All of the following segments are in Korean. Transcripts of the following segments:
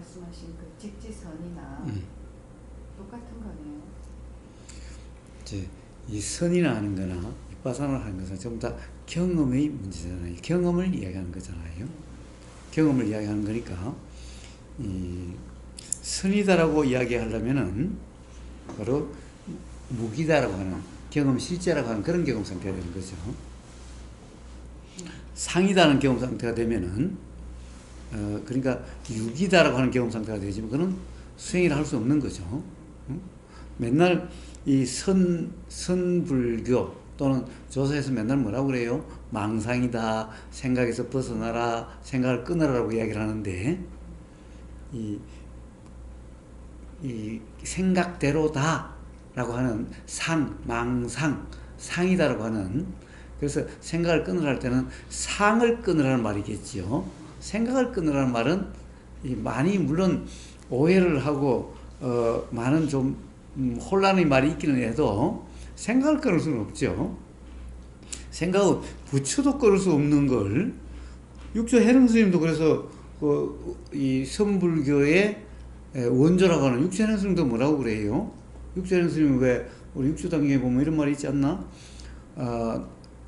말씀하신 그 직지선이나 똑같은 거네요. 이제 이 선이나 하는 거나 윗바사나 하는 것은 전부 다 경험의 문제잖아요. 경험을 이야기하는 거잖아요. 경험을 이야기하는 거니까 이 선이다라고 이야기하려면은 바로 무기다라고 하는 경험 실제라고 하는 그런 경험 상태가 되는 거죠. 상이다는 경험 상태가 되면은 그러니까 유기다라고 하는 경험 상태가 되지만 그건 수행이라 할 수 없는 거죠. 맨날 이 선불교 또는 조사에서 맨날 뭐라고 그래요? 망상이다, 생각에서 벗어나라, 생각을 끊으라고 이야기를 하는데 이 생각대로다 라고 하는 망상, 상이다라고 하는, 그래서 생각을 끊으라 할 때는 상을 끊으라는 말이겠지요. 생각을 끊으라는 말은 많이 물론 오해를 하고 많은 좀 혼란의 말이 있기는 해도 생각을 끊을 수는 없죠. 생각을 부처도 끊을 수 없는 걸 육조 해능 스님도 그래서 이 선불교의 원조라고 하는 육조 해능 스님도 뭐라고 그래요? 육조 해능 스님은 왜 우리 육조 당경에 보면 이런 말이 있지 않나?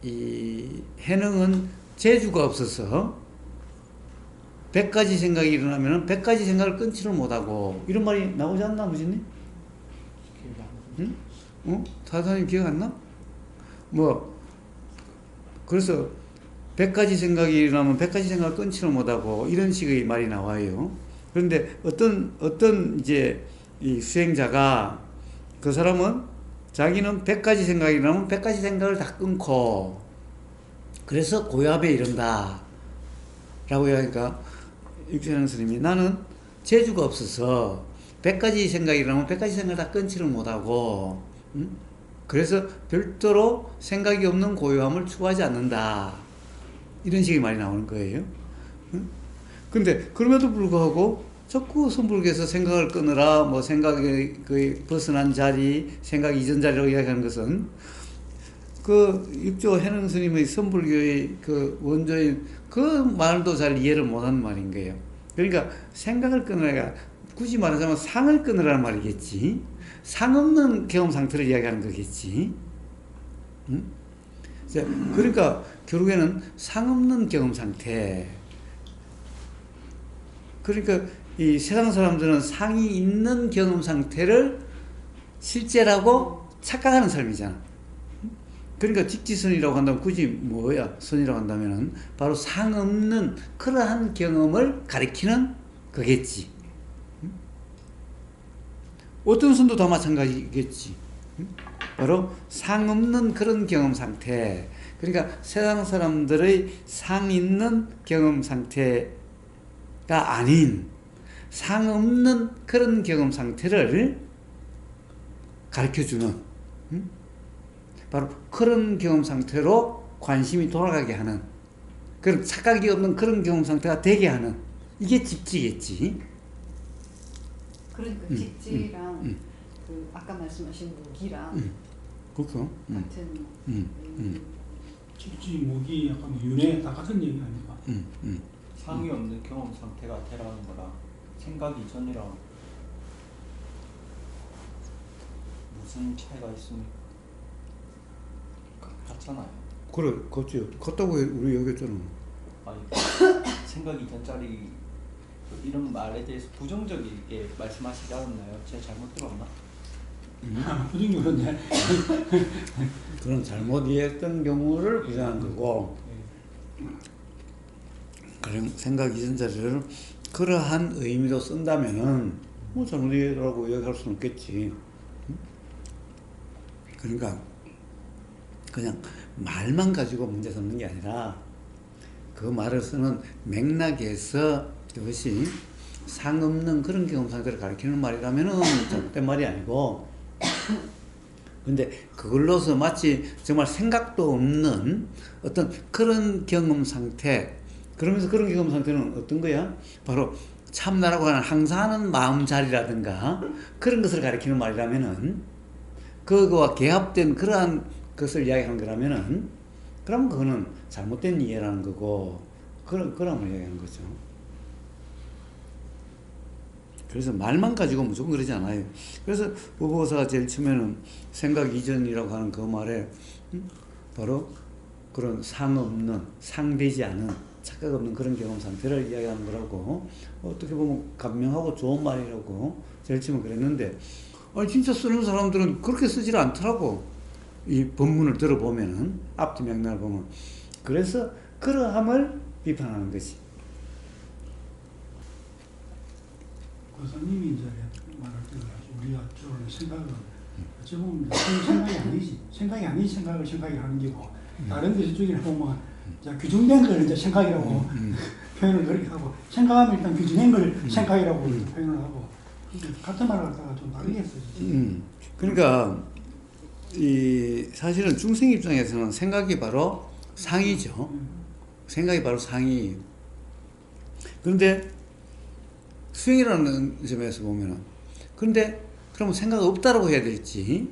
이 해능은 재주가 없어서 100가지 생각이 일어나면 100가지 생각을 끊지를 못하고 이런 말이 나오지 않나 무진님? 응? 사사님 기억 안 나? 그래서 100가지 생각이 일어나면 100가지 생각을 끊지를 못하고 이런 식의 말이 나와요. 그런데 어떤 이제 이 수행자가 그 사람은 자기는 100가지 생각이 일어나면 100가지 생각을 다 끊고 그래서 고요합에 이른다 라고 이야기하니까 육체하는 스님이 나는 재주가 없어서 100가지 생각이 일어나면 100가지 생각을 다 끊지를 못하고 그래서 별도로 생각이 없는 고요함을 추구하지 않는다. 이런 식의 말이 나오는 거예요. 근데 그럼에도 불구하고 자꾸 선불교에서 생각을 끊으라, 뭐 생각이 벗어난 자리, 생각 이전 자리라고 이야기하는 것은 그 육조 해능 스님의 선불교의 그 원조인 그 말도 잘 이해를 못하는 말인 거예요. 그러니까 생각을 끊으라가 굳이 말하자면 상을 끊으라는 말이겠지. 상 없는 경험 상태를 이야기하는 거겠지. 그러니까 결국에는 상 없는 경험 상태. 그러니까 이 세상 사람들은 상이 있는 경험 상태를 실제라고 착각하는 삶이잖아. 그러니까 직지선이라고 한다면 굳이 뭐야? 선이라고 한다면은 바로 상 없는 그러한 경험을 가리키는 거겠지. 어떤 선도 다 마찬가지겠지. 바로 상 없는 그런 경험 상태. 그러니까 세상 사람들의 상 있는 경험 상태가 아닌 상 없는 그런 경험 상태를 가르쳐주는 바로 그런 경험 상태로 관심이 돌아가게 하는 그런 착각이 없는 그런 경험 상태가 되게 하는 이게 직지겠지. 그러니까 직지랑 그 아까 말씀하신 무기랑 그렇죠. 같은 직지, 무기, 약간 윤회 다 같은 얘기 아닐까? 상이 없는 경험 상태가 되라는 거랑 생각 이전이랑 무슨 차이가 있습니까? 같잖아요. 그래, 그렇지. 같다고 우리 얘기했잖아. 아니, 생각 이전짜리 이런 말에 대해서 부정적이게 말씀하시지 않았나요? 제가 잘못 들었나? 부정적인데. 그런 잘못 이해했던 경우를 부정한 거고, 그런 생각 이전 자리를 그러한 의미로 쓴다면은 뭐 잘못 이해라고 이야기할 수는 없겠지. 그러니까 그냥 말만 가지고 문제 삼는 게 아니라 그 말을 쓰는 맥락에서 그것이 상 없는 그런 경험 상태를 가리키는 말이라면은 잘못된 말이 아니고, 근데 그걸로서 마치 정말 생각도 없는 어떤 그런 경험 상태, 그러면서 그런 경험 상태는 어떤 거야? 바로 참나라고 하는 항상 하는 마음 자리라든가 그런 것을 가리키는 말이라면은, 그거와 개합된 그러한 것을 이야기하는 거라면은, 그러면 그거는 잘못된 이해라는 거고, 그런 걸 이야기하는 거죠. 그래서 말만 가지고 무조건 그러지 않아요. 그래서 우보사가 제일 처음에는 생각 이전이라고 하는 그 말에 바로 그런 상없는, 상되지 않은, 착각 없는 그런 경험 상태를 이야기하는 거라고, 어떻게 보면 감명하고 좋은 말이라고 제일 처음에 그랬는데, 진짜 쓰는 사람들은 그렇게 쓰질 않더라고. 이 본문을 들어보면은, 앞뒤 맥락을 보면. 그래서 그러함을 비판하는 것이. 교수님이 이제 말할 때 우리가 주로 생각은 어찌 보면 생각이 아니지. 생각이 아닌 생각을 생각이라는 게고, 다른 데서 쪽에 보면 이제 규정된 걸 이제 생각이라고 표현을 그렇게 하고, 생각하면 일단 규정된 걸 생각이라고 표현을 하고, 같은 말을 갖다가 좀 다르게 했어요. 그러니까 이 사실은 중생 입장에서는 생각이 바로 상이죠. 생각이 바로 상이. 그런데 수행이라는 점에서 보면은, 그런데 그럼 생각 없다라고 해야 될지,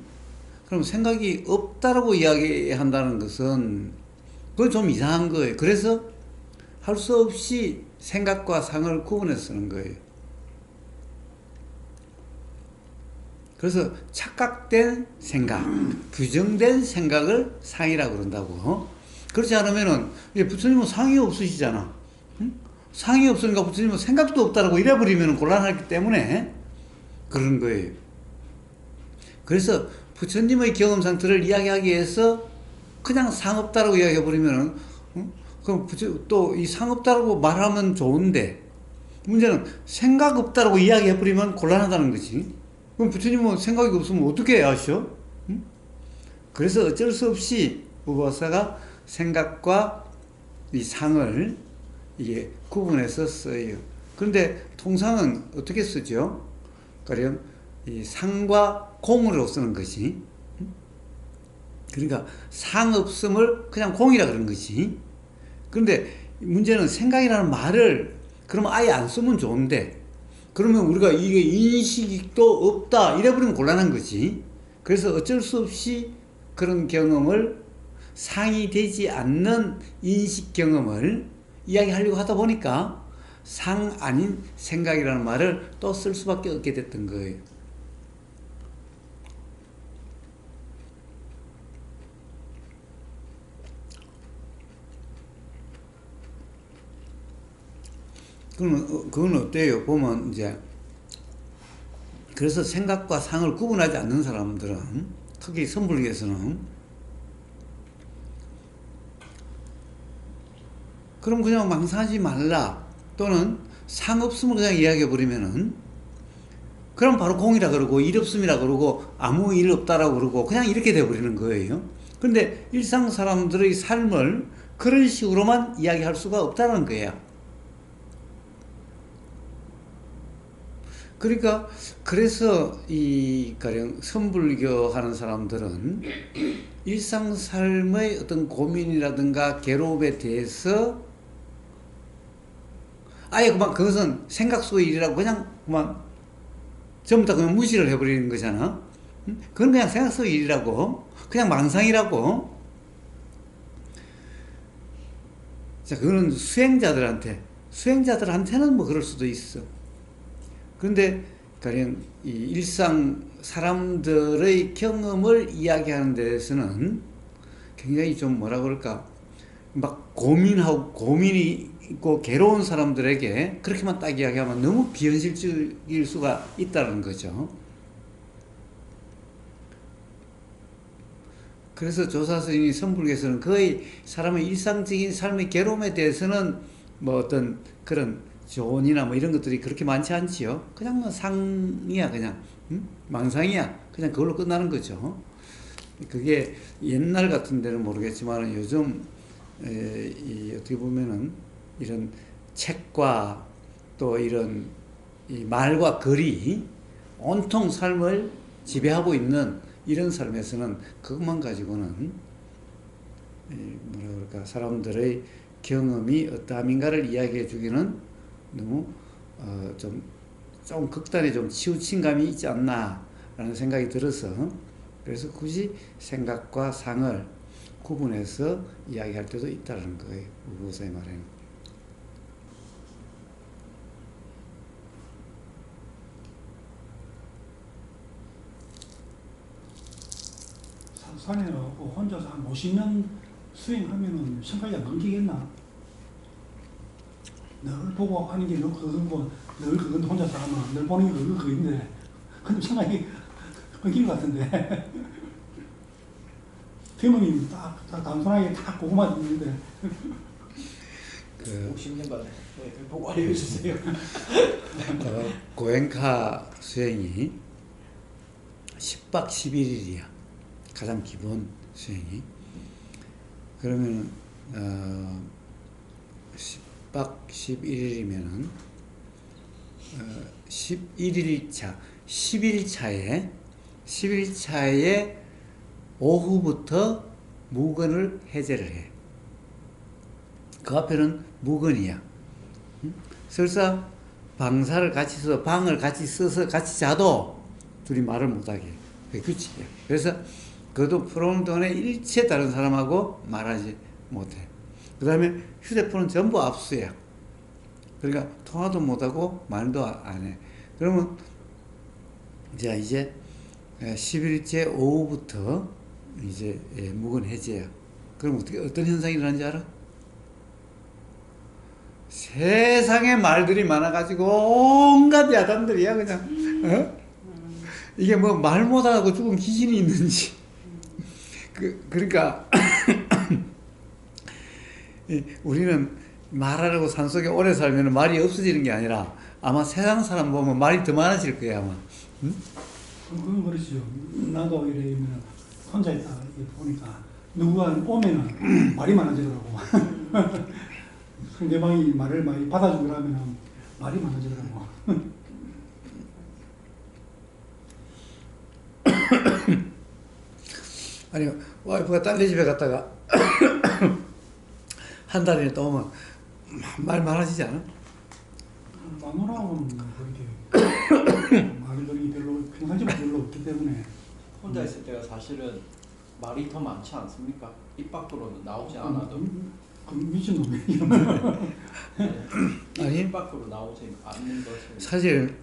그럼 생각이 없다라고 이야기한다는 것은 그건 좀 이상한 거예요. 그래서 할 수 없이 생각과 상을 구분해서 쓰는 거예요. 그래서 착각된 생각, 규정된 생각을 상이라고 그런다고. 그렇지 않으면은 부처님은 상이 없으시잖아. 응? 상이 없으니까 부처님은 생각도 없다라고 이래버리면 곤란하기 때문에 그런 거예요. 그래서 부처님의 경험 상태를 이야기하기 위해서 그냥 상 없다라고 이야기해버리면은, 그럼 또 이 상 없다라고 말하면 좋은데, 문제는 생각 없다라고 이야기해버리면 곤란하다는 거지. 그럼 부처님은 생각이 없으면 어떻게 하셔? 응? 그래서 어쩔 수 없이 우보사가 생각과 이 상을 이게 구분해서 써요. 그런데 통상은 어떻게 쓰죠? 가령 이 상과 공으로 쓰는 것이. 그러니까 상 없음을 그냥 공이라 그런 것이. 그런데 문제는 생각이라는 말을 그러면 아예 안 쓰면 좋은데, 그러면 우리가 이게 인식도 없다 이래버리면 곤란한 거지. 그래서 어쩔 수 없이 그런 경험을, 상이 되지 않는 인식 경험을 이야기하려고 하다 보니까 상 아닌 생각이라는 말을 또 쓸 수밖에 없게 됐던 거예요. 그건 어때요? 보면 이제, 그래서 생각과 상을 구분하지 않는 사람들은, 특히 선불계에서는, 그럼 그냥 망상하지 말라, 또는 상 없음을 그냥 이야기해버리면은, 그럼 바로 공이라 그러고, 일 없음이라 그러고, 아무 일 없다라고 그러고, 그냥 이렇게 돼버리는 거예요. 근데 일상 사람들의 삶을 그런 식으로만 이야기할 수가 없다는 거예요. 그러니까, 그래서 가령 선불교 하는 사람들은 일상 삶의 어떤 고민이라든가 괴로움에 대해서 아예 그것은 생각 속의 일이라고 그냥 전부 다 그냥 무시를 해버리는 거잖아. 그건 그냥 생각 속의 일이라고, 그냥 망상이라고. 자, 그거는 수행자들한테는 뭐 그럴 수도 있어. 그런데 가령 이 일상 사람들의 경험을 이야기하는 데에서는 굉장히 좀 뭐라 그럴까, 막 고민이 있고 괴로운 사람들에게 그렇게만 딱 이야기하면 너무 비현실적일 수가 있다는 거죠. 그래서 조사스님이 선불교에서는 거의 사람의 일상적인 삶의 괴로움에 대해서는 뭐 어떤 그런 조언이나 뭐 이런 것들이 그렇게 많지 않지요. 그냥 뭐 상이야, 그냥. 망상이야. 그냥 그걸로 끝나는 거죠. 그게 옛날 같은 데는 모르겠지만 요즘 어떻게 보면은 이런 책과 또 이런 이 말과 글이 온통 삶을 지배하고 있는 이런 삶에서는 그것만 가지고는 뭐라 그럴까, 사람들의 경험이 어떠함인가를 이야기해 주기는 너무 좀 극단에 좀 치우친 감이 있지 않나라는 생각이 들어서, 그래서 굳이 생각과 상을 구분해서 이야기할 때도 있다는 거예요. 우보사의 말에는. 산에 혼자서 한 50년 수행하면은 생각이 안 끊기겠나? 늘 보고 하는 게 늘 그거고, 늘 그건 혼자서 하면 늘 보는 게 그거인데, 근데 생각이 끊기는 것 같은데. 피부님 딱 단순하게 딱 그거만 있는데. 50년간 보고 알려주세요. 고행카 수행이 10박 11일이야. 가장 기본 수행이. 그러면 10박 11일이면은 11일차에 오후부터 무건을 해제를 해. 그 앞에는 무건이야. 설사 방사를 같이 써서 방을 같이 써서 같이 자도 둘이 말을 못하게. 그게 규칙이야. 그래서 그것도 프로그램 동안에 일체 다른 사람하고 말하지 못해. 그 다음에 휴대폰은 전부 압수야. 그러니까 통화도 못하고 말도 안 해. 그러면 이제 10일째 오후부터 이제 무건 해제야. 그럼 어떤 현상이 일어나는지 알아? 세상에 말들이 많아가지고 온갖 야단들이야 그냥. 어? 이게 뭐 말 못하고 죽은 귀신이 있는지. 그러니까 우리는 말하려고 산속에 오래 살면 말이 없어지는 게 아니라 아마 세상 사람 보면 말이 더 많아질 거야 아마. 응? 그건 그렇죠. 나도 이러면 혼자 있다 보니까 누구가 오면은 말이 많아지더라고. 상대방이 말을 많이 받아주려면 말이 많아지더라고. 아니 와이프가 딸네 집에 갔다가 한 달에 또 오면 말 많아지지 않아? 마누라하고는 그렇게 말들이 별로 평상시보다 별로 없기 때문에 혼자 있을 때가 사실은 말이 더 많지 않습니까? 입 밖으로는 나오지 않아도. 그 미친놈이에요. 아니 입 밖으로 나오지 않는 것을. 사실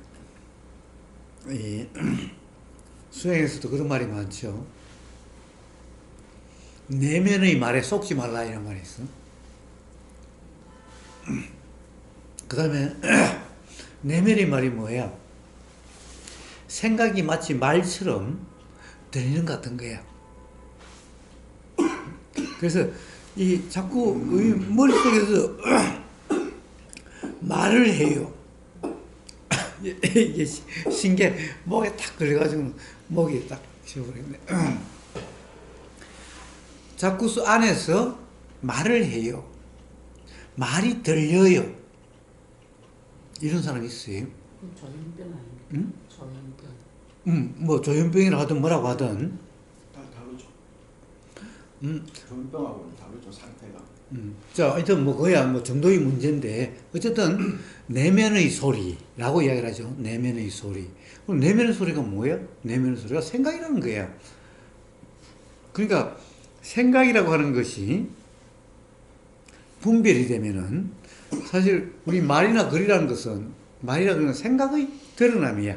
이 수행에서도 그런 말이 많죠. 내면의 말에 속지 말라 이런 말이 있어. 그 다음에 내면의 말이 뭐야? 생각이 마치 말처럼 들리는 것 같은 거야. 그래서 이 자꾸 머릿속에서 말을 해요. 이게 신기해. 목에 딱 걸려가지고 목이 딱 쉬어버렸네. 자꾸 안에서 말을 해요. 말이 들려요. 이런 사람이 있어요. 조현병 아닙니까? 응? 조현병. 뭐 조현병이라 하든 뭐라고 하든. 다르죠. 조현병하고는 다르죠 상태가. 자, 하여튼 뭐 그야 뭐 정도의 문제인데 어쨌든 내면의 소리라고 이야기를 하죠. 내면의 소리. 그럼 내면의 소리가 뭐야? 내면의 소리가 생각이라는 거야. 그러니까 생각이라고 하는 것이 분별이 되면은 사실 우리 말이나 글이라는 것은 말이라 그러는 생각의 드러남이야.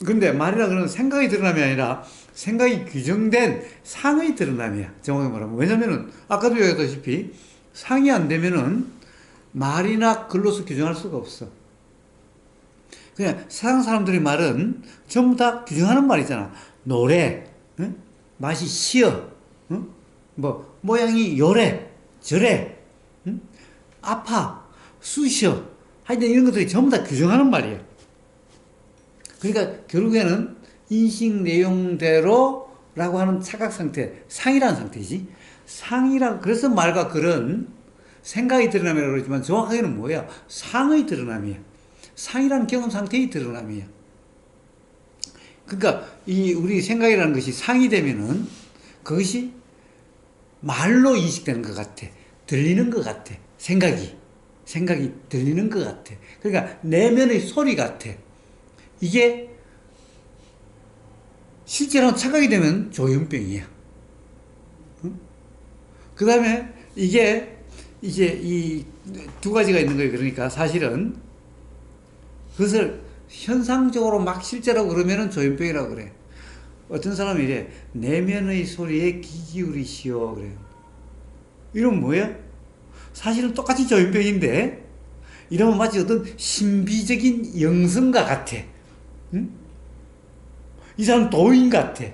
근데 말이라 그러는 생각의 드러남이 아니라 생각이 규정된 상의 드러남이야. 정확히 말하면. 왜냐면은 아까도 얘기했다시피 상이 안 되면은 말이나 글로서 규정할 수가 없어. 그냥 세상 사람들의 말은 전부 다 규정하는 말이잖아. 노래, 응? 맛이 시어, 응? 뭐 모양이 요래, 저래, 응? 아파, 쑤셔. 하여튼 이런 것들이 전부 다 규정하는 말이야. 그러니까 결국에는 인식 내용대로라고 하는 착각 상태, 상이라는 상태지. 그래서 말과 글은 생각이 드러남이라고 그러지만 정확하게는 뭐야? 상의 드러남이야. 상이라는 경험 상태의 드러남이야. 그러니까 이 우리 생각이라는 것이 상이 되면은 그것이 말로 인식되는 것 같아. 들리는 것 같아. 생각이 들리는 것 같아. 그러니까 내면의 소리 같아. 이게 실제로 착각이 되면 조현병이야. 응? 그 다음에 이게 이제 이 두 가지가 있는 거예요. 그러니까 사실은 그것을 현상적으로 막 실제로 그러면은 조현병이라고 그래. 어떤 사람이 이래 내면의 소리에 귀 기울이시오 그래요. 이러면 뭐야? 사실은 똑같이 조현병인데 이러면 마치 어떤 신비적인 영성가 같아. 응? 이 사람 도인 같아.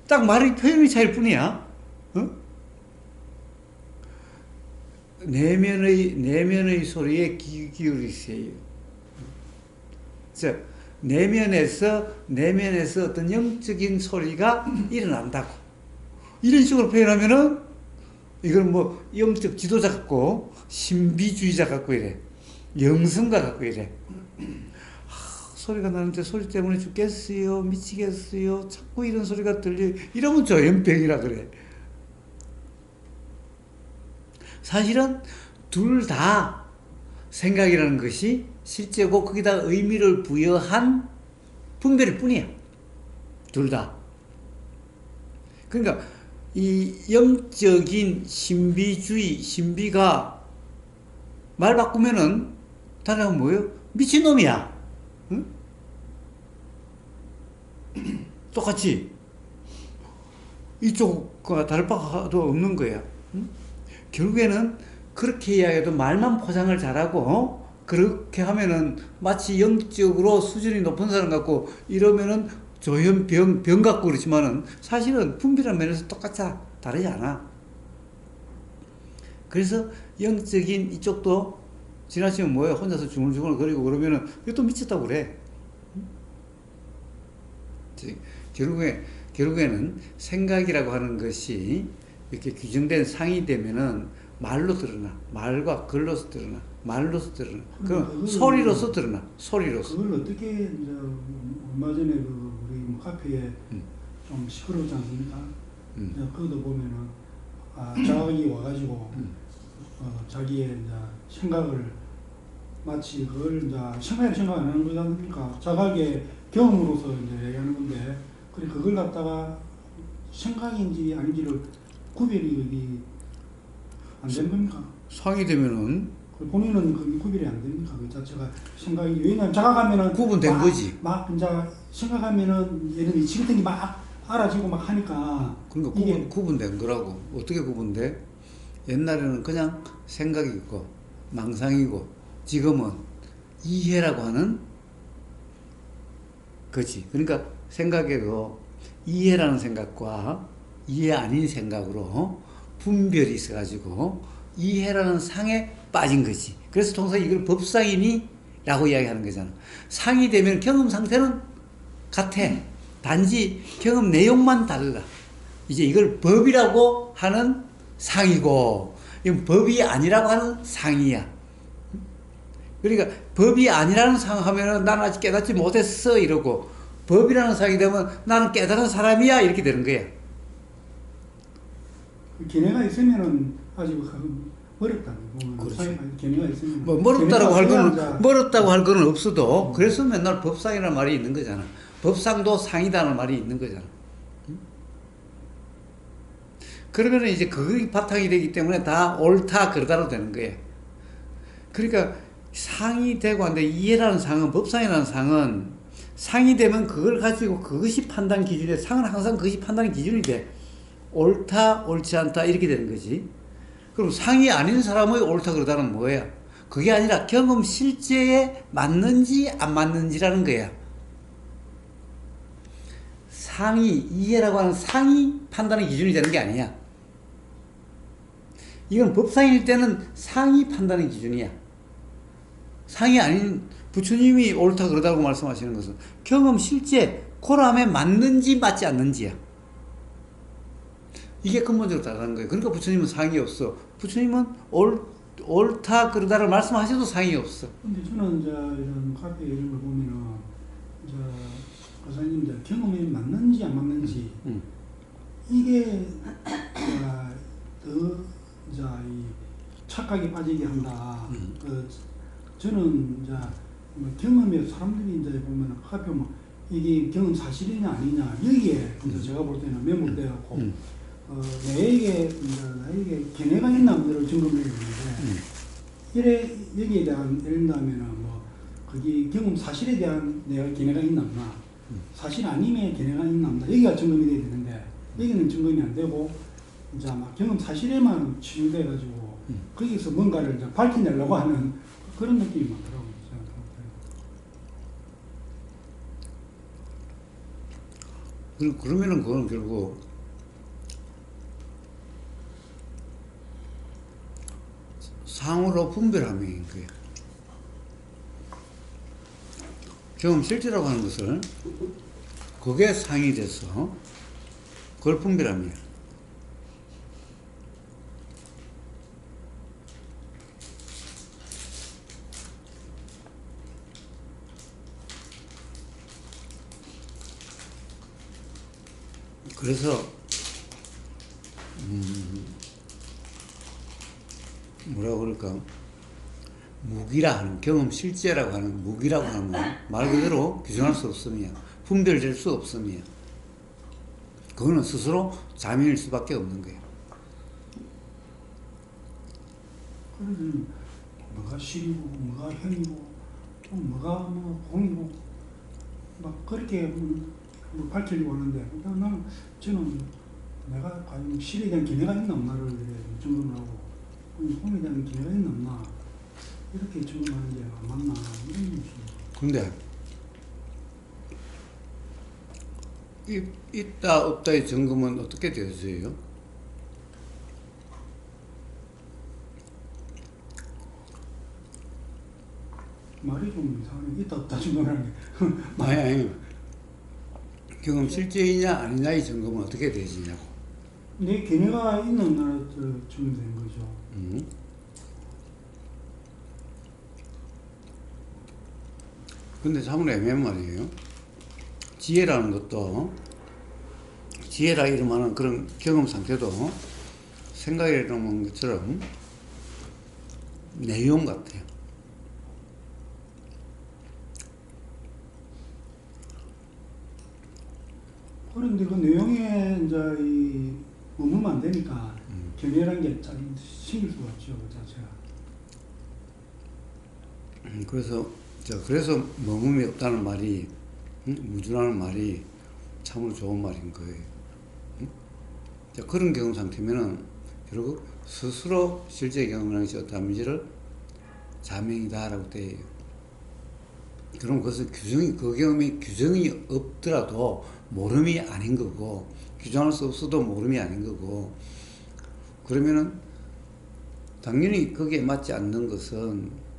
딱 말의 표현의 차이일 뿐이야. 어? 내면의 소리에 귀 기울이세요. 즉 내면에서 어떤 영적인 소리가 일어난다고. 이런 식으로 표현하면은 이걸 뭐 영적 지도자 같고 신비주의자 같고 이래. 영성가 같고 이래. 소리가 나는데 소리 때문에 죽겠어요, 미치겠어요, 자꾸 이런 소리가 들려. 이러면 조현병이라 그래. 사실은 둘 다 생각이라는 것이 실제고 거기다 의미를 부여한 분별일 뿐이야. 둘 다. 그러니까 이 영적인 신비주의, 신비가 말 바꾸면은 다른 건 뭐예요? 미친놈이야. 응? 똑같이 이쪽과 다를 바도 없는 거야. 응? 결국에는 그렇게 이야기해도 말만 포장을 잘하고 그렇게 하면은 마치 영적으로 수준이 높은 사람 같고 이러면은 조현병 병 같고 그렇지만은 사실은 분별한 면에서 똑같아. 다르지 않아. 그래서 영적인 이쪽도 지나치면 뭐예요? 혼자서 중얼중얼 거리고 그러면은 이것도 미쳤다고 그래. 결국에는 생각이라고 하는 것이 이렇게 규정된 상이 되면은 말로 드러나. 말과 글로서 드러나. 말로서 드러나. 그럼 소리로서 드러나. 소리로서. 그걸 어떻게 이제 얼마 전에 우리 뭐 카페에 좀 시끄러웠지 않습니까? 거기도 보면은 자각이 와가지고 자기의 이제 생각을 마치 그걸 이제 생각 안 하는 거지 않습니까? 자각의 경험으로서 이제 얘기하는 건데, 그걸 갖다가 생각인지 아닌지를 구별이 안 되는 겁니까? 상이 되면은 본인은 그 구별이 안 됩니까? 그 자체가 생각이, 왜냐면 자각하면은 구분된 거지. 막 이제 생각하면은 예를 들면 지금 게 막 알아지고 막 하니까. 그러니까 구분된 거라고. 어떻게 구분돼? 옛날에는 그냥 생각이고 망상이고 지금은 이해라고 하는 거지. 그러니까 생각에도 이해라는 생각과 이해 아닌 생각으로 분별이 있어가지고 이해라는 상에 빠진 거지. 그래서 통상 이걸 법상이니? 라고 이야기하는 거잖아. 상이 되면 경험 상태는 같아. 단지 경험 내용만 달라. 이제 이걸 법이라고 하는 상이고, 이건 법이 아니라고 하는 상이야. 그러니까 법이 아니라는 상 하면은 나는 아직 깨닫지 못했어 이러고, 법이라는 상이 되면 나는 깨달은 사람이야 이렇게 되는 거야. 견해가 있으면은 아직 어렵다. 그렇지. 견해가 있으면 뭐 멀었다고 할 거는 없어도 그래서 맨날 법상이라는 말이 있는 거잖아. 법상도 상이다는 말이 있는 거잖아. 그러면 이제 그게 바탕이 되기 때문에 다 옳다 그러다로 되는 거예요. 그러니까 상이 되고 한데 이해라는 상은, 법상이라는 상은 상이 되면 그걸 가지고 그것이 판단 기준이 돼. 상은 항상 그것이 판단 기준이 돼. 옳다 옳지 않다 이렇게 되는 거지. 그럼 상이 아닌 사람의 옳다 그러다는 뭐야? 그게 아니라 경험 실제에 맞는지 안 맞는지라는 거야. 상이, 이해라고 하는 상이 판단의 기준이 되는 게 아니야. 이건 법상일 때는 상이 판단의 기준이야. 상이 아닌 부처님이 옳다 그러다고 말씀하시는 것은 경험 실제 코람에 맞는지 맞지 않는지야. 이게 근본적으로 다르다는 거예요. 그러니까 부처님은 상이 없어. 부처님은 옳다 그러다를 말씀하셔도 상이 없어. 근데 저는 이제 이런 카페 이런 걸 보면은 이제 교사님 이제 경험이 맞는지 안 맞는지 이게 더 이제 이 착각에 빠지게 한다. 저는 이제 뭐 경험에 사람들이 이제 보면 카페 뭐 이게 경험 사실이냐 아니냐 여기에 이제 제가 볼 때는 매몰돼갖고 나에게 견해가 있나 없나를 점검해야 되는데 이래 여기에 대한 예를 들면은 뭐 거기 경험 사실에 대한 내가 견해가 있나 없나 사실 아님의 견해가 있나 없나 여기가 점검이 돼야 되는데 여기는 점검이 안 되고 이제 아마 경험 사실에만 치중돼 가지고 거기서 뭔가를 이제 밝혀내려고 하는 그런 느낌이 많더라고요. 그러면은 그건 결국 상으로 분별함인 거예요. 경험 실제라고 하는 것을 그게 상이 돼서 그걸 분별함이에요. 그래서 뭐라고 그럴까? 무기라 하는 경험 실제라고 하는 무기라고 하는 건 말 그대로 규정할 수 없으며 분별될 수 없으며 그거는 스스로 자명일 수밖에 없는 거예요. 그래서 뭐가 실이고 뭐가 형이고 또 뭐가 뭐 공이고 막 그렇게 뭐 밝히려고 하는데 나는 저는 내가 과연 실에 대한 견해가 있나 없나를 점검을 하고 공에 대한 견해가 있나 없나 이렇게 점검하는 게 맞나 이런 것이. 근데 있다 없다의 점검은 어떻게 되어져요? 말이 좀 이상하네. 있다 없다 점검하는 게. 아니 경험 실제이냐 아니냐의 점검은 어떻게 되지냐고. 내 견해가 있는 나라 점검되는 거죠. 근데 참으로 애매한 말이에요. 지혜라는 것도 지혜라 이름하는 그런 경험 상태도 생각이라는 것처럼 내용 같아요. 그런데 그 내용에 이제 이 머물면 안 되니까 견해라는 게 참 신경 수가 없죠, 그 자체가. 그래서 머금이 없다는 말이 무주라는 말이 참으로 좋은 말인 거예요. 자, 그런 경험 상태면은 결국 스스로 실제 경험이라는 것이 어떠한지를 자명이다라고 돼요. 그럼 그것은 그 경험이 규정이 없더라도 모름이 아닌 거고, 규정할 수 없어도 모름이 아닌 거고, 그러면은 당연히 거기에 맞지 않는 것은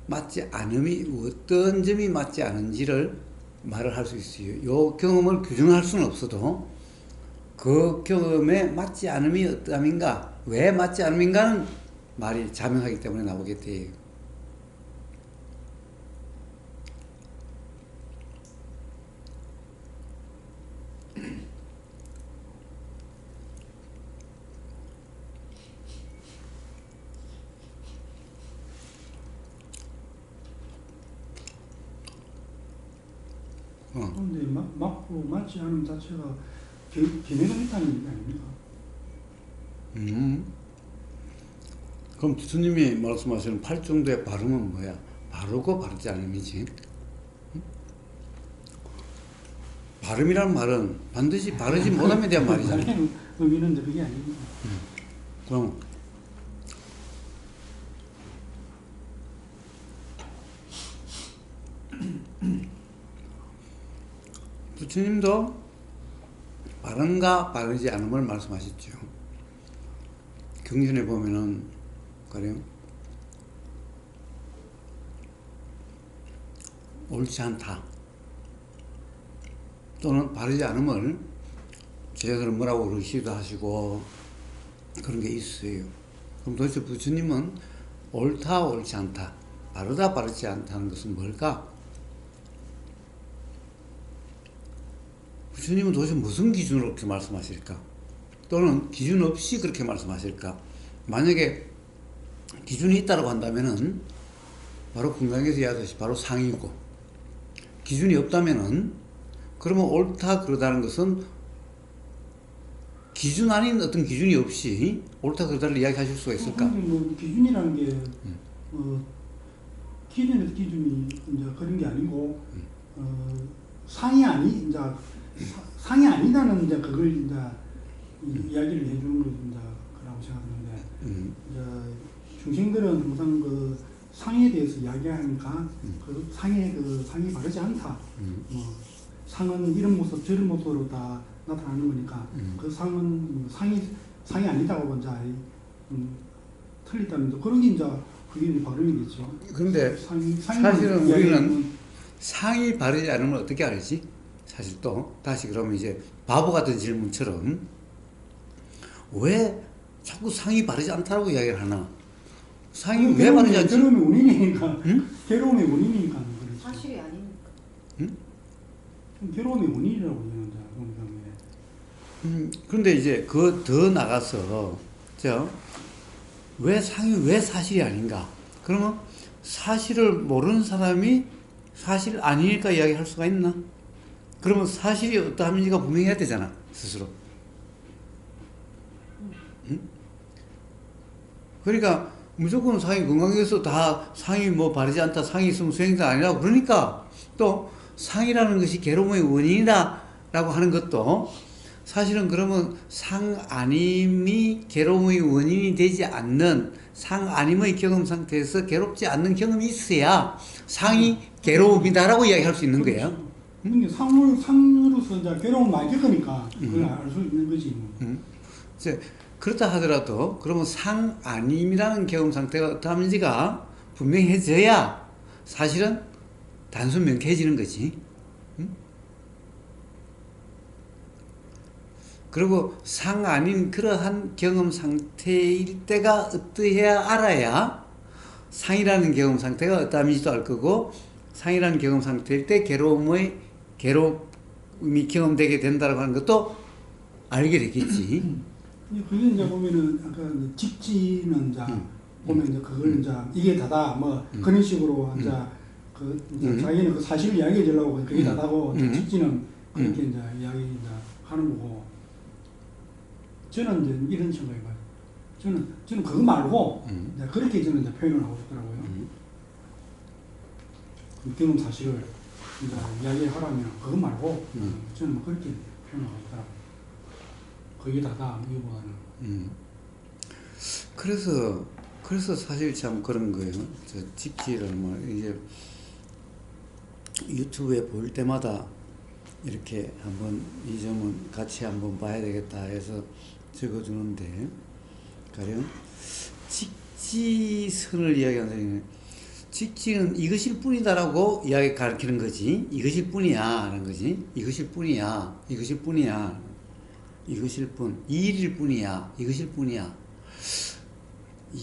맞지 않음이 어떤 점이 맞지 않은지를 말을 할 수 있어요. 요 경험을 규정할 수는 없어도 그 경험에 맞지 않음이 어떠함인가, 왜 맞지 않음인가는 말이 자명하기 때문에 나오게 돼요. 그런데 맞고 맞지 않은 자체가 견해가 있다는 게 아닙니까? 그럼 부처님이 말씀하시는 8정도의 발음은 뭐야? 바르고 바르지 않음이지. 발음이란 말은 반드시 바르지 못함에 대한 말이잖아요. 의미는 그게 아닙니다. 그럼 부처님도 바른가 바르지 않음을 말씀하셨죠. 경전에 보면은 그래요. 옳지 않다 또는 바르지 않음을 제자들은 뭐라고 그러시기도 하시고 그런 게 있어요. 그럼 도대체 부처님은 옳다 옳지 않다, 바르다 바르지 않다는 것은 뭘까? 부처님은 도대체 무슨 기준으로 그렇게 말씀하실까? 또는 기준 없이 그렇게 말씀하실까? 만약에 기준이 있다고 한다면은 바로 금강에서 이야기하듯이 바로 상이고, 기준이 없다면은 그러면 옳다 그러다는 것은 기준 아닌 어떤 기준이 없이 옳다 그러다를 이야기하실 수가 있을까? 뭐 기준이라는 게 기준이 이제 그런 게 아니고 상이 상이 아니다는 이제 그걸 이제 이야기를 해주는 거라고 생각하는데 이제 중생들은 항상 그 상에 대해서 이야기하니까 그 상이 바르지 않다. 상은 이런 모습 저런 모습으로 다 나타나는 거니까 그 상은 상이 아니다고 이제 틀리다는 그런 게 이제 그게 이제 발음이겠죠. 그런데 사실은 우리는 상이 바르지 않으면 어떻게 알지? 사실 또 다시 그러면 이제 바보 같은 질문처럼 왜 자꾸 상이 바르지 않다라고 이야기를 하나? 상이 왜 바르지 않지? 괴로움의 원인이니까. 응? 괴로움의 원인이니까 그렇지. 사실이 아니니까. 응? 괴로움의 원인이라고 저는 그런데 이제 그 더 나가서 왜 상이 왜 사실이 아닌가? 그러면 사실을 모르는 사람이 사실 아니니까 이야기할 수가 있나? 그러면 사실이 어떠한지가 분명해야 되잖아, 스스로. 응? 그러니까 무조건 상이 건강해서 다 상이 뭐 바르지 않다, 상이 있으면 수행자 아니라고 그러니까 또 상이라는 것이 괴로움의 원인이다 라고 하는 것도 사실은 그러면 상 아님이 괴로움의 원인이 되지 않는 상 아님의 경험 상태에서 괴롭지 않는 경험이 있어야 상이 괴로움이다라고 이야기할 수 있는 거예요. 근데 상으로서 이제 괴로움 많이 겪으니까 그걸 알 수 있는 거지. 이제 그렇다 하더라도 그러면 상 아님이라는 경험 상태가 어떠한지가 분명해져야 사실은 단순 명쾌해지는 거지. 그리고 상 아닌 그러한 경험 상태일 때가 어떠해야 알아야 상이라는 경험 상태가 어떠한지도 알 거고 상이라는 경험 상태일 때 괴로움이 경험되게 된다고 하는 것도 알게 되겠지. 그게 이제 보면은 아까 직지는 이제 보면 이제 그걸 이제 이게 다다 뭐 그런 식으로 이제 이제 자기는 그 사실을 이야기해 주려고 그게 다다고 직지는 그렇게 이제 이야기 이제 하는 거고 저는 이제 이런 생각이 봐요. 저는 그거 말고 이제 그렇게 저는 이제 표현을 하고 싶더라고요. 경험 사실을 이제 이야기하라면 그거 말고 저는 뭐 그렇게 표현하고 싶더라고요. 그게 다다 이거보다는. 그래서 사실 참 그런 거예요. 저 직지를 뭐 이제 유튜브에 볼 때마다 이렇게 한번 이 점은 같이 한번 봐야 되겠다 해서 적어주는데 가령 직지선을 이야기하는 직지는 이것일 뿐이다라고 이야기 가르치는 거지. 이것일 뿐이야 하는 거지. 이것일 뿐이야. 이것일 뿐이야. 이것일 뿐. 이 일일 뿐이야. 이것일 뿐이야. 이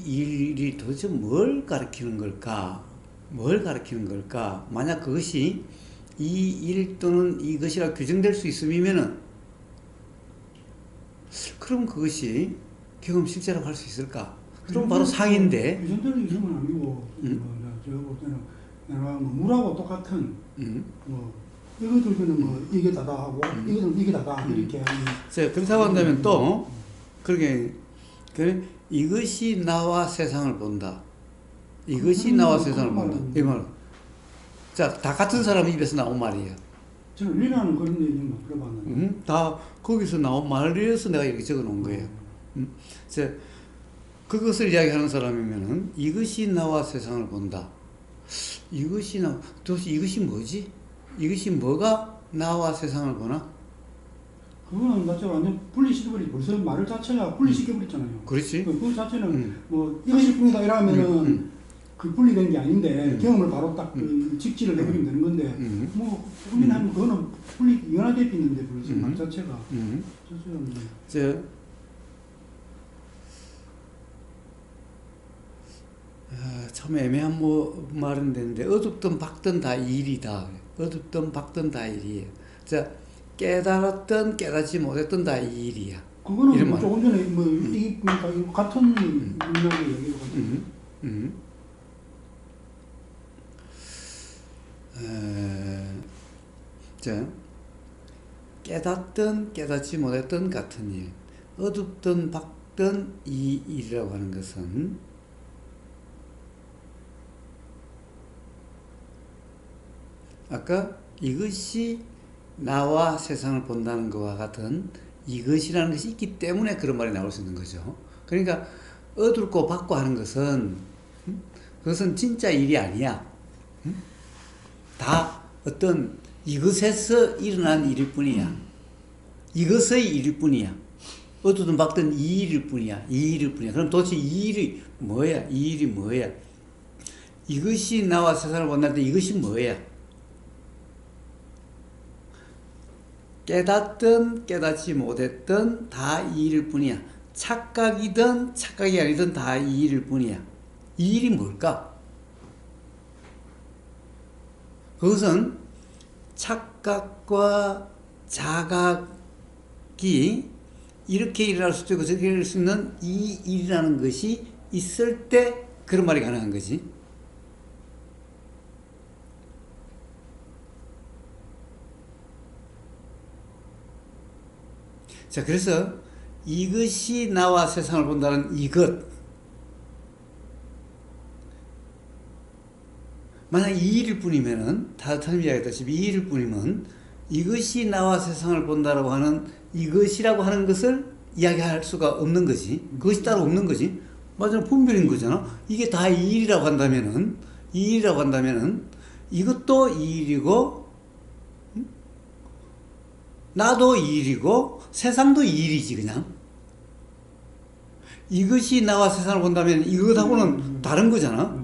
일이 도대체 뭘 가르치는 걸까? 뭘 가르치는 걸까? 만약 그것이 이 일 또는 이것이라 규정될 수 있으면은 그럼 그것이 경험 실제라고 할 수 있을까? 그럼 바로 상인데. 규정될 수 있으면 아니고 제가 볼 때는 내가 뭐 물하고 똑같은 뭐 이것들은 뭐 이게 다다 하고 이것은 이게 다다 이렇게 자, 그렇다고 한다면 또 그러게 이것이 나와 세상을 본다. 이것이 나와 세상을 본다. 이 말. 자, 다 같은 사람 입에서 나온 말이에요. 저는 우리라는 그런 얘기는 못 들어봤는데. 다 거기서 나온 말이어서 내가 이렇게 적어 놓은 거예요. 자, 그것을 이야기하는 사람이면은 이것이 나와 세상을 본다. 도대체 이것이 뭐지? 이것이 뭐가 나와 세상을 보나? 그거는 자체가 완전 분리시켜버리지. 벌써 말을 자체가 분리시켜버렸잖아요. 그렇지. 그 자체는 뭐 이것일 뿐이다 이러면은 그 분리된 게 아닌데 경험을 바로 딱 그 직지를 해버리면 되는 건데 뭐 분리하면 그거는 연화되어 있는데 벌써 말 자체가 참 애매한 말은 되는데 어둡든 밝든 다 일이다. 어둡든 밝든 다 일이에요. 자, 깨달았든 깨닫지 못했든 다 일이야. 그거는 뭐 조금 전에 뭐 이게 그러니까 같은 맥락의 얘기거든요. 자, 깨닫든 깨닫지 못했든 같은 일. 어둡든 밝든 이 일이라고 하는 것은 아까 이것이 나와 세상을 본다는 것과 같은 이것이라는 것이 있기 때문에 그런 말이 나올 수 있는 거죠. 그러니까 어둡고 밝고 하는 것은 그것은 진짜 일이 아니야. 다 어떤 이것에서 일어난 일일 뿐이야. 이것의 일일 뿐이야. 어두든 밝든 이 일일 뿐이야. 이 일일 뿐이야. 그럼 도대체 이 일이 뭐야? 이 일이 뭐야? 이것이 나와 세상을 본다는 때 이것이 뭐야? 깨닫든 깨닫지 못했든 다 이 일일 뿐이야. 착각이든 착각이 아니든 다 이 일일 뿐이야. 이 일이 뭘까? 그것은 착각과 자각이 이렇게 일어날 수도 있고 저렇게 일어날 수 있는 이 일이라는 것이 있을 때 그런 말이 가능한 거지. 자, 그래서 이것이 나와 세상을 본다는 이것. 만약 이 일일 뿐이면은, 다른 이야기했다시피 이 일일 뿐이면, 이것이 나와 세상을 본다라고 하는 이것이라고 하는 것을 이야기할 수가 없는 거지. 그것이 따로 없는 거지. 맞아, 분별인 거잖아. 이게 다 이 일이라고 한다면은, 이 일이라고 한다면은, 이것도 이 일이고, 나도 이 일이고, 세상도 이 일이지, 그냥. 이것이 나와 세상을 본다면 이것하고는 다른 거잖아.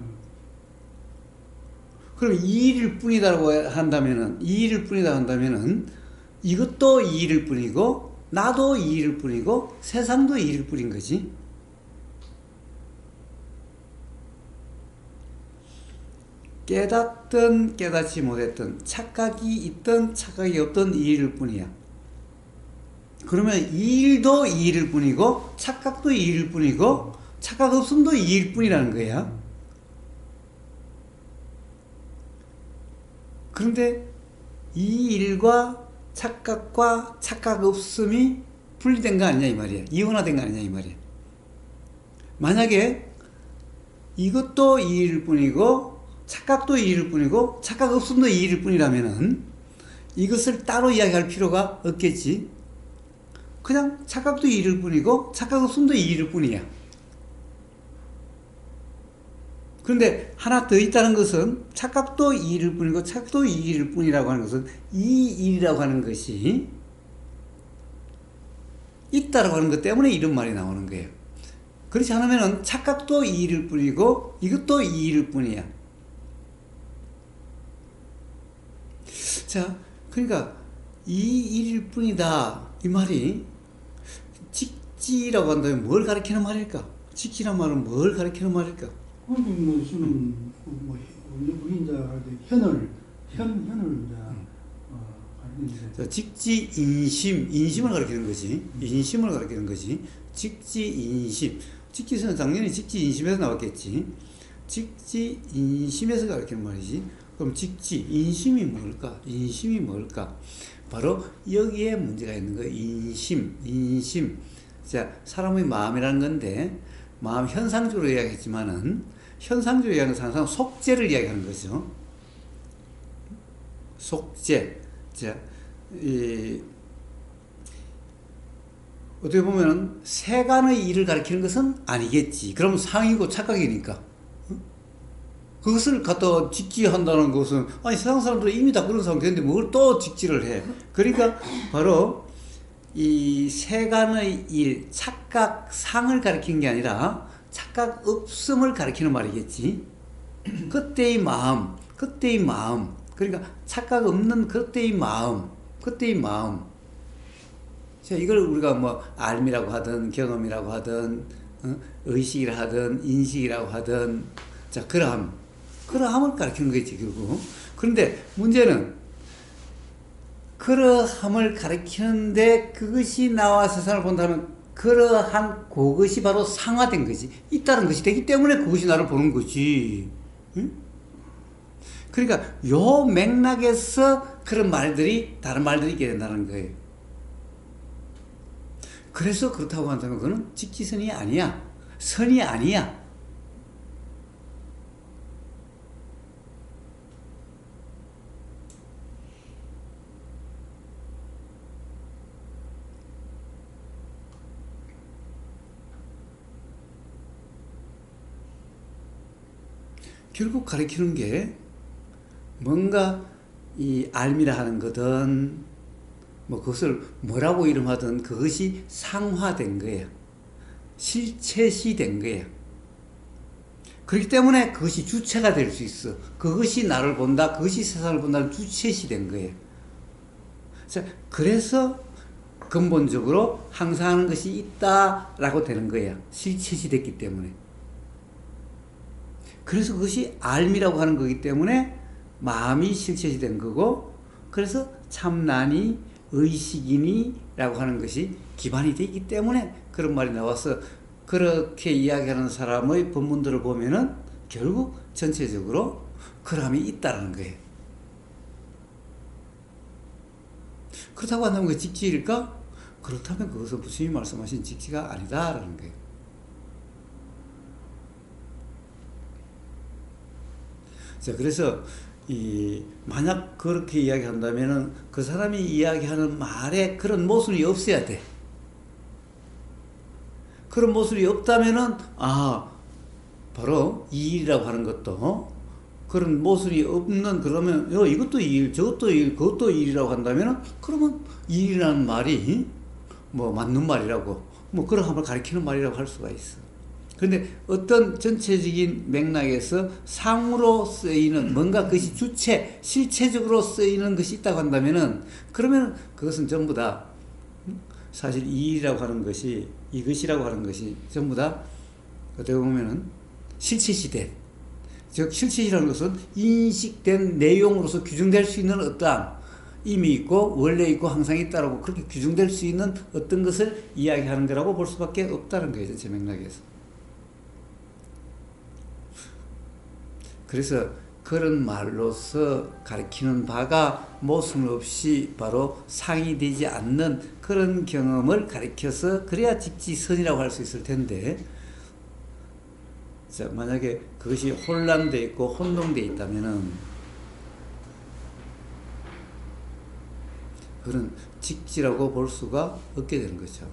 그럼 이 일일 뿐이다라고 한다면은, 이 일일 뿐이다 한다면은, 이것도 이 일일 뿐이고, 나도 이 일일 뿐이고, 세상도 이 일일 뿐인 거지. 깨닫든 깨닫지 못했든, 착각이 있든 착각이 없든 이 일일 뿐이야. 그러면 이 일도 이 일일 뿐이고, 착각도 이 일일 뿐이고, 착각 없음도 이 일일 뿐이라는 거야. 그런데 이 일과 착각과 착각 없음이 분리된 거 아니냐 이 말이야. 이원화된 거 아니냐 이 말이야. 만약에 이것도 이 일일 뿐이고 착각도 이 일일 뿐이고 착각 없음도 이 일일 뿐이라면은 이것을 따로 이야기할 필요가 없겠지. 그냥 착각도 이 일일 뿐이고 착각 없음도 이 일일 뿐이야. 그런데 하나 더 있다는 것은 착각도 이 일일 뿐이고 착각도 이 일일 뿐이라고 하는 것은 이 일이라고 하는 것이 있다라고 하는 것 때문에 이런 말이 나오는 거예요. 그렇지 않으면 착각도 이 일일 뿐이고 이것도 이 일일 뿐이야. 자, 그러니까 이 일일 뿐이다 이 말이 직지라고 한다면 뭘 가리키는 말일까? 직지란 말은 뭘 가리키는 말일까? 그런데 뭐 저는 우리 이제 현을 이제 가리키는데 직지 인심을 가리키는 거지. 인심을 가리키는 거지. 직지 인심. 직지는 당연히 직지 인심에서 나왔겠지. 직지 인심에서 가리키는 말이지. 그럼 직지 인심이 뭘까? 인심이 뭘까? 바로 여기에 문제가 있는 거예요. 인심. 자, 사람의 마음이라는 건데 마음 현상적으로 이야기했지만은 현상적으로 이야기하는 것은 항상 속죄를 이야기하는 거죠. 속죄. 자, 어떻게 보면 세간의 일을 가리키는 것은 아니겠지. 그러면 상이고 착각이니까. 그것을 갖다 직지한다는 것은 아니 세상 사람들은 이미 다 그런 상태인데 뭘 또 직지를 해. 그러니까 바로 이 세간의 일, 착각 상을 가리키는 게 아니라 착각 없음을 가리키는 말이겠지. 그때의 마음. 그러니까 착각 없는 그때의 마음. 자, 이걸 우리가 뭐 알미라고 하든 경험이라고 하든 의식이라 하든 인식이라고 하든 자, 그러함을 가리키는 거겠지 결국. 그런데 문제는 그러함을 가리키는데 그것이 나와 세상을 본다면 그러한 그것이 바로 상화된 거지. 있다는 것이 되기 때문에 그것이 나를 보는 거지. 응? 그러니까 요 맥락에서 그런 말들이 다른 말들이 있게 된다는 거예요. 그래서 그렇다고 한다면 그거는 직지선이 아니야. 선이 아니야. 결국 가르치는 게 뭔가 이 알미라 하는 거든 뭐 그것을 뭐라고 이름하든 그것이 상화된 거예요. 실체시된 거예요. 그렇기 때문에 그것이 주체가 될 수 있어. 그것이 나를 본다, 그것이 세상을 본다는 주체시 된 거예요. 자, 그래서 근본적으로 항상 하는 것이 있다라고 되는 거예요. 실체시 됐기 때문에. 그래서 그것이 알미라고 하는 거기 때문에 마음이 실체시 된 거고, 그래서 참나니 의식이니 라고 하는 것이 기반이 되기 때문에 그런 말이 나와서 그렇게 이야기하는 사람의 본문들을 보면은 결국 전체적으로 그람이 있다는 거예요. 그렇다고 한다면 그 직지일까? 그렇다면 그것은 부처님이 말씀하신 직지가 아니다라는 거예요. 자, 그래서 만약 그렇게 이야기한다면은 그 사람이 이야기하는 말에 그런 모순이 없어야 돼. 그런 모순이 없다면은 바로 이일이라고 하는 것도 그런 모순이 없는, 그러면 이것도 이일, 저것도 이일, 그것도 이일이라고 한다면은 그러면 이일이라는 말이 뭐 맞는 말이라고, 뭐 그런 한번 가리키는 말이라고 할 수가 있어. 그런데 어떤 전체적인 맥락에서 상으로 쓰이는 뭔가 그것이 주체, 실체적으로 쓰이는 것이 있다고 한다면은 그러면 그것은 전부 다 사실 이일이라고 하는 것이, 이것이라고 하는 것이 전부 다 어떻게 보면은 실체시된, 즉 실체시라는 것은 인식된 내용으로서 규정될 수 있는 어떠한 이미 있고 원래 있고 항상 있다라고 그렇게 규정될 수 있는 어떤 것을 이야기하는 거라고 볼 수밖에 없다는 거예요, 제 맥락에서. 그래서 그런 말로서 가리키는 바가 모순 없이 바로 상이되지 않는 그런 경험을 가리켜서 그래야 직지선이라고 할 수 있을 텐데, 자, 만약에 그것이 혼란되어 있고 혼동되어 있다면은 그런 직지라고 볼 수가 없게 되는 거죠.